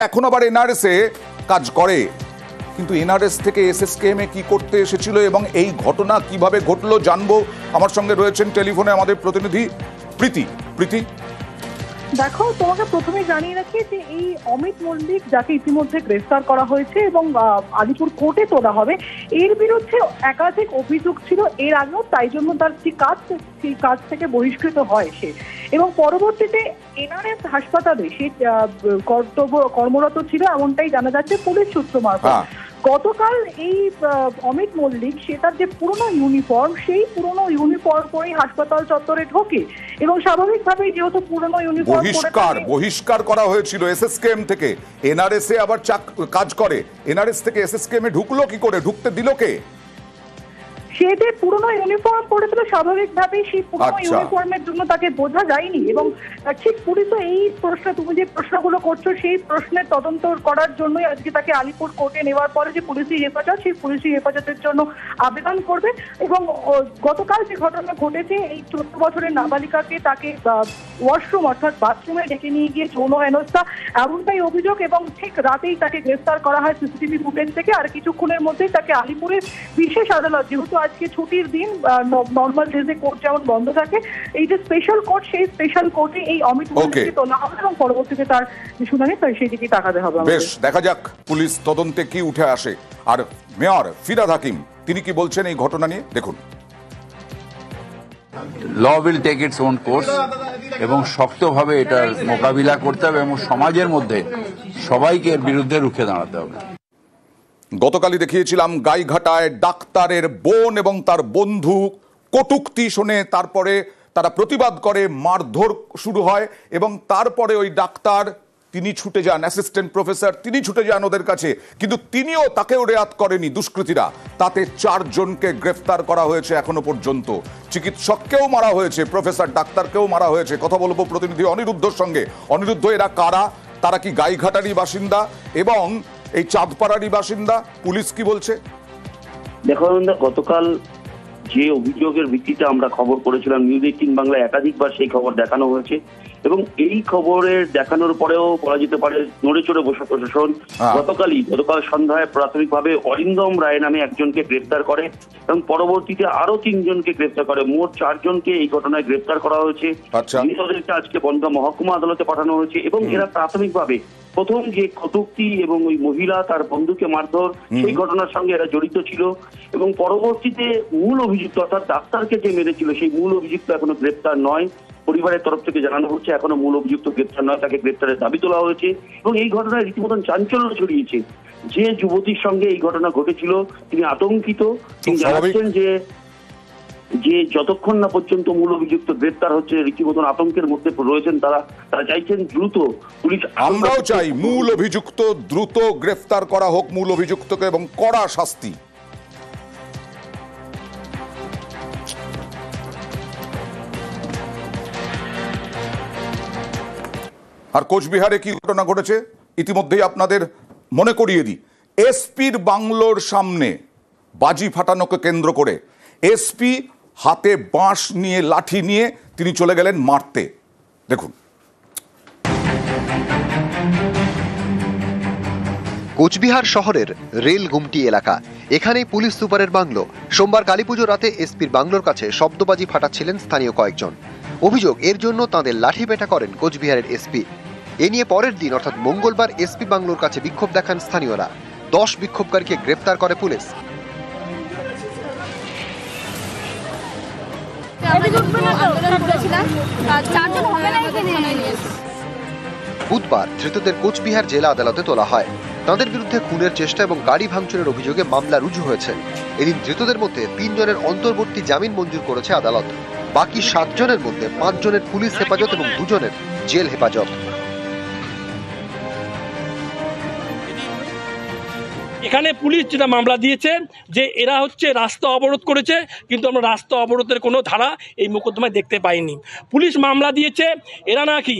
এখন আবার এনআরএসে কাজ করে, কিন্তু এনআরএস থেকে এসএসকেএমে কি করতে এসেছিল এবং এই ঘটনা কিভাবে ঘটলো জানবো। আমার সঙ্গে রয়েছেন টেলিফোনে আমাদের প্রতিনিধি প্রীতি। দেখো, তোমাকে প্রথমে জানিয়ে রাখি যে এই অমিত মল্লিক, যাকে ইতিমধ্যে গ্রেফতার করা হয়েছে এবং আলিপুর কোর্টে তোলা হবে, এর বিরুদ্ধে একাধিক অভিযোগ ছিল এর আগেও, তাই জন্য তার সেই কাজ থেকে বহিষ্কৃত হয় সে, এবং পরবর্তীতে এনআরএস হাসপাতালে সে কর্মরত ছিল এমনটাই জানা যাচ্ছে পুলিশ সূত্র মারফত। গতকাল এই অমিত মল্লিক সে তার যে পুরনো ইউনিফর্ম, সেই পুরনো ইউনিফর্ম পরেই হাসপাতাল চত্বরে ঢোকে এবং স্বাভাবিকভাবেই যেহেতু পুরনো ইউনিফর্ম বহিষ্কার করা হয়েছিল এসএসকেএম থেকে, এনআরএস এ আবার কাজ করে, এনআরএস থেকে এসএসকেএম এ ঢুকলো কি করে, ঢুকতে দিল কে? সে যে পুরনো ইউনিফর্ম পরেছিল, স্বাভাবিকভাবেই সেই পুরনো ইউনিফর্মের জন্য তাকে বোঝা যায়নি, এবং ঠিক পুলিশও এই প্রশ্ন, তুমি যে প্রশ্নগুলো করছো সেই প্রশ্নের তদন্ত করার জন্যই আজকে তাকে আলিপুর কোর্টে নেওয়ার পরে যে পুলিশি হেফাজত, সেই পুলিশি হেফাজতের জন্য আবেদন করবে। এবং গতকাল যে ঘটনা ঘটেছে, এই 14 বছরের নাবালিকাকে তাকে ওয়াশরুম অর্থাৎ বাথরুমে ডেকে নিয়ে গিয়ে যৌন হেনস্থা, এমনটাই অভিযোগ, এবং ঠিক রাতেই তাকে গ্রেফতার করা হয় সিসিটিভি ফুটেজ থেকে। আর কিছুক্ষণের মধ্যেই তাকে আলিপুরের বিশেষ আদালত, যেহেতু আজকে ছুটির দিন, নর্মাল ডেজে কোর্ট যেমন বন্ধ থাকে, এই যে স্পেশাল কোর্ট, সেই স্পেশাল কোর্টে এই অমিত মল্লিককে তোলা হবে এবং পরবর্তীতে তার শুনানি সেই দিকে তাকাতে হবে। বেশ, দেখা যাক পুলিশ তদন্তে কি উঠে আসে। আর মেয়র ফিরহাদ হাকিম তিনি কি বলছেন এই ঘটনা নিয়ে, দেখুন। Law will take its own course এবং শক্তভাবে এটার মোকাবিলা করতে হবে এবং সমাজের মধ্যে সবাইকে এর বিরুদ্ধে রুখে দাঁড়াতে হবে। গতকালই দেখিয়েছিলাম গাইঘাটায় ডাক্তারের বোন এবং তার বন্ধু কটূক্তি শুনে তারপরে তারা প্রতিবাদ করে, মারধর শুরু হয় এবং তারপরে ওই ডাক্তার তিনি ছুটে যান, অ্যাসিস্ট্যান্ট প্রফেসর তিনি ছুটে যান ওদের কাছে, কিন্তু তাকেও রেয়াত করেনি দুষ্কৃতীরা। তাতে 4 জনকে গ্রেফতার করা হয়েছে এখনো পর্যন্ত। চিকিৎসককেও মারা হয়েছে, প্রফেসর ডাক্তারকেও মারা হয়েছে। কথা বলবো প্রতিনিধি অনিরুদ্ধর সঙ্গে। অনিরুদ্ধ, এরা কারা? তারা কি গাইঘাটারই বাসিন্দা এবং এই চাঁদপাড়ারই বাসিন্দা? পুলিশ কি বলছে? দেখো, গতকাল যে অভিযোগের ভিত্তিতে আমরা খবর করেছিলাম, নিউজ 18 বাংলায় একাধিকবার সেই খবর দেখানো হয়েছে এবং এই খবরের দেখানোর পরেও বলা যেতে পারে নড়ে চড়ে বসে প্রশাসন। গতকাল সন্ধ্যায় প্রাথমিকভাবে অরিন্দম রায় নামে একজনকে গ্রেফতার করে এবং পরবর্তীতে আরো 3 জনকে গ্রেফতার করে। মোট 4 জনকে এই ঘটনায় গ্রেফতার করা হয়েছে। তাদেরকে আজকে বনগাঁ মহকুমা আদালতে পাঠানো হয়েছে এবং এরা প্রাথমিকভাবে প্রথম যে কটূক্তি এবং ওই মহিলা তার বন্ধুকে মারধর, সেই ঘটনার সঙ্গে এরা জড়িত ছিল এবং পরবর্তীতে মূল অভিযুক্ত অর্থাৎ ডাক্তারকে যে মেরেছিল সেই মূল অভিযুক্ত এখনো গ্রেফতার নয়। পরিবারের তরফ থেকে জানানো হচ্ছে এখনো মূল অভিযুক্ত গ্রেফতার নয়, তাকে গ্রেফতারের দাবি তোলা হয়েছে এবং এই ঘটনায় রীতিমতন চাঞ্চল্য ছড়িয়েছে। যে যুবতীর সঙ্গে এই ঘটনা ঘটেছিল তিনি আতঙ্কিত, তিনি জানাচ্ছেন যে যতক্ষণ না পর্যন্ত মূল অভিযুক্ত গ্রেফতার হচ্ছে রীতিমতন আতঙ্কের মধ্যে রয়েছেন তারা চাইছেন দ্রুত পুলিশ। আমরাও চাই মূল অভিযুক্ত দ্রুত গ্রেফতার করা হোক, মূল অভিযুক্তকে, এবং কড়া শাস্তি। আর কোচবিহারে কি ঘটনা ঘটেছে ইতিমধ্যেই আপনাদের মনে করিয়ে দিই। এসপির বাংলোর সামনে বাজি ফাটানোকে কেন্দ্র করে এসপি হাতে বাঁশ নিয়ে, লাঠি নিয়ে তিনি চলে গেলেন মারতে। দেখুন। কোচবিহার শহরের রেল গুমটি এলাকা, এখানেই পুলিশ সুপারের বাংলো। সোমবার কালীপুজো রাতে এসপির বাংলোর কাছে শব্দবাজি ফাটাচ্ছিলেন স্থানীয় কয়েকজন। অভিযোগ, এর জন্য তাঁদের লাঠি পেটা করেন কোচবিহারের এসপি। এ নিয়ে পরের দিন অর্থাৎ মঙ্গলবার এসপি বাংলোর কাছে বিক্ষোভ দেখান স্থানীয়রা। 10 বিক্ষোভকারীকে গ্রেফতার করে পুলিশ। বুধবার ধৃতদের কোচবিহার জেলা আদালতে তোলা হয়। তাদের বিরুদ্ধে খুনের চেষ্টা এবং গাড়ি ভাঙচুরের অভিযোগে মামলা রুজু হয়েছে। এদিন ধৃতদের মধ্যে 3 জনের অন্তর্বর্তী জামিন মঞ্জুর করেছে আদালত। বাকি 7 জনের মধ্যে 5 জনের পুলিশ হেফাজত এবং 2 জনের জেল হেফাজত। এখানে পুলিশ যেটা মামলা দিয়েছে যে এরা হচ্ছে রাস্তা অবরোধ করেছে, কিন্তু আমরা রাস্তা অবরোধের কোনো ধারা এই মোকদ্দমায় দেখতে পাইনি। পুলিশ মামলা দিয়েছে এরা নাকি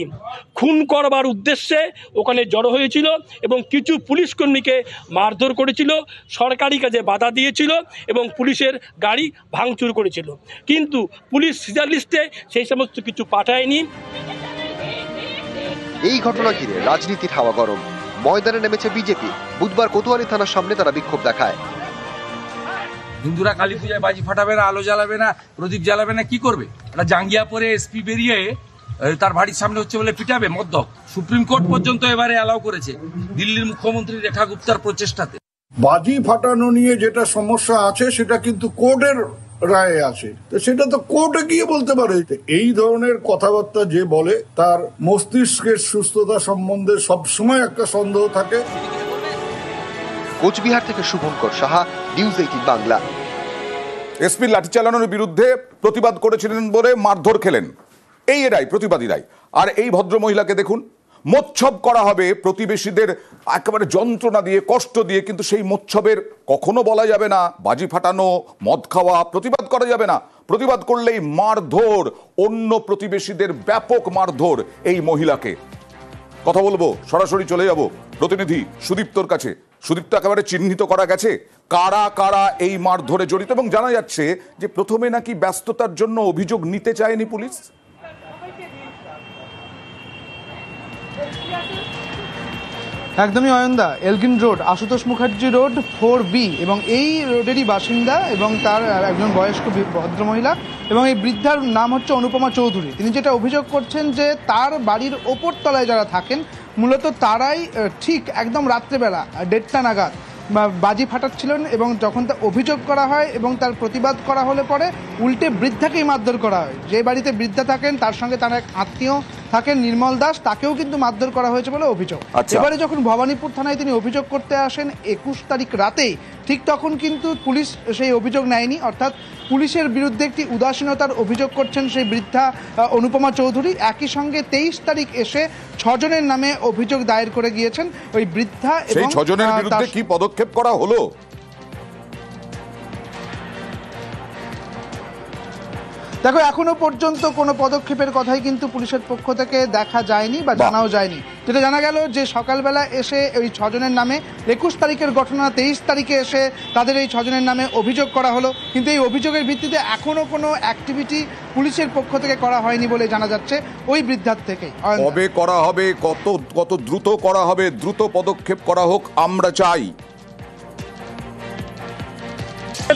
খুন করবার উদ্দেশ্যে ওখানে জড়ো হয়েছিল এবং কিছু পুলিশ কর্মীকে মারধর করেছিল, সরকারি কাজে বাধা দিয়েছিল এবং পুলিশের গাড়ি ভাঙচুর করেছিল, কিন্তু পুলিশ সিজার লিস্টে সেই সমস্ত কিছু পাঠায়নি। এই ঘটনা ঘিরে রাজনীতির হাওয়া গরম। ময়দানে নেমেছে বিজেপি। বুধবার কোতোয়ালি থানার সামনে তারা বিক্ষোভ দেখায়। হিন্দুরা কালী পূজায় বাজি ফাটাবে না, আলো জ্বালাবে না, প্রদীপ জ্বালাবে না, কি করবে? একটা জাঙ্গিয়া পরে এসপি বেরিয়ে তার বাড়ির সামনে হচ্ছে বলে পিটাবে মদ্যপ। সুপ্রিম কোর্ট পর্যন্ত এবারে অ্যালাউ করেছে দিল্লির মুখ্যমন্ত্রী রেখা গুপ্তার প্রচেষ্টাতে। বাজি ফাটানো নিয়ে যেটা সমস্যা আছে সেটা কিন্তু কোর্টের রায়ে আছে, তো সেটা তো কোর্টে গিয়ে বলতে পারে। এই ধরনের কথাবার্তা যে বলে তার মস্তিষ্কের সুস্থতা সম্বন্ধে সবসময় একটা সন্দেহ থাকে। কোচবিহার থেকে শুভঙ্কর সাহা, নিউজ 18 বাংলা। এসপির লাঠি চালানোর বিরুদ্ধে প্রতিবাদ করেছিলেন বলে মারধর খেলেন এরাই প্রতিবাদীরাই। আর এই ভদ্র মহিলাকে দেখুন, মোচ্ছব করা হবে প্রতিবেশীদের একেবারে যন্ত্রণা দিয়ে, কষ্ট দিয়ে, কিন্তু সেই মোচ্ছবের কখনো বলা যাবে না বাজি ফাটানো, মদ খাওয়া, প্রতিবাদ করা যাবে না। প্রতিবাদ করলেই মারধর, অন্য প্রতিবেশীদের ব্যাপক মারধর এই মহিলাকে। কথা বলবো, সরাসরি চলে যাব প্রতিনিধি সুদীপ্তর কাছে। সুদীপ্ত, একেবারে চিহ্নিত করা গেছে কারা কারা এই মারধরে জড়িত, এবং জানা যাচ্ছে যে প্রথমে নাকি ব্যস্ততার জন্য অভিযোগ নিতে চায়নি পুলিশ। একদমই অয়নদা, Elgin road, Ashutosh Mukherjee road 4B, এবং এই রোডেরই বাসিন্দা এবং তার একজন বয়স্ক ভদ্রমহিলা, এবং এই বৃদ্ধার নাম হচ্ছে অনুপমা চৌধুরী। তিনি যেটা অভিযোগ করছেন যে তার বাড়ির ওপর তলায় যারা থাকেন মূলত তারাই ঠিক একদম রাত্রেবেলা 1:30 নাগাদ বাজি ফাটাচ্ছিলেন, এবং যখন তা অভিযোগ করা হয় এবং তার প্রতিবাদ করা হলে পরে উল্টে বৃদ্ধাকেই মারধর করা হয়। যে বাড়িতে বৃদ্ধা থাকেন তার সঙ্গে তার এক আত্মীয় থাকেন নির্মল দাস, তাকেও কিন্তু মারধর করা হয়েছে বলে অভিযোগ। এবারে যখন ভবানীপুর থানায় তিনি অভিযোগ করতে আসেন 21 তারিখ রাতেই, ঠিক তখন কিন্তু পুলিশ সেই অভিযোগ নেয়নি, অর্থাৎ পুলিশের বিরুদ্ধে একটি উদাসীনতার অভিযোগ করছেন সেই বৃদ্ধা অনুপমা চৌধুরী। একই সঙ্গে 23 তারিখ এসে 6 জনের নামে অভিযোগ দায়ের করে গিয়েছেন ওই বৃদ্ধা। এবং 6 জনের বিরুদ্ধে কি পদক্ষেপ করা হলো? দেখো, এখনো পর্যন্ত কোনো পদক্ষেপের কথাই কিন্তু পুলিশের পক্ষ থেকে দেখা যায়নি বা জানাও যায়নি। যেটা জানা গেল যে সকালবেলা এসে ওই 6 জনের নামে 21 তারিখের ঘটনা, 23 তারিখে এসে তাদের এই 6 জনের নামে অভিযোগ করা হলো, কিন্তু এই অভিযোগের ভিত্তিতে এখনো কোনো অ্যাক্টিভিটি পুলিশের পক্ষ থেকে করা হয়নি বলে জানা যাচ্ছে ওই বৃদ্ধার থেকে। কবে করা হবে, কত দ্রুত করা হবে, দ্রুত পদক্ষেপ করা হোক আমরা চাই।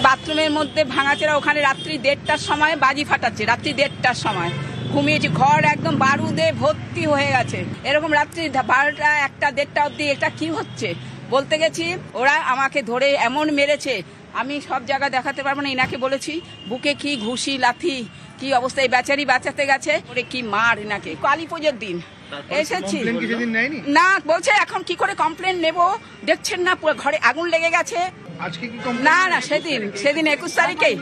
বাথরুমের মধ্যে ভাঙাচেরা, ওখানে রাত্রি 1:30টার সময় বাজি ফাটাচ্ছে, রাত্রি 1:30টার সময় ঘুমিয়েছি, ঘর একদম বারুদে ভর্তি হয়ে গেছে। এরকম রাত্রি 12টা, 1টা, 1:30 অব্দি এটা কি হচ্ছে বলতে গেছি, ওরা আমাকে ধরে এমন মেরেছে আমি সব জায়গা দেখাতে পারবো না। এনাকে বলেছি বুকে কি ঘুষি লাথি, কি অবস্থা, এই বেচারি বাঁচাতে গেছে, ওরে কি মার এনাকে। কালী পুজোর দিন এসেছি না, বলছে এখন কি করে কমপ্লেন নেব, দেখছেন না পুরো ঘরে আগুন লেগে গেছে। আজকে কি না সেদিন 21 তারিখেই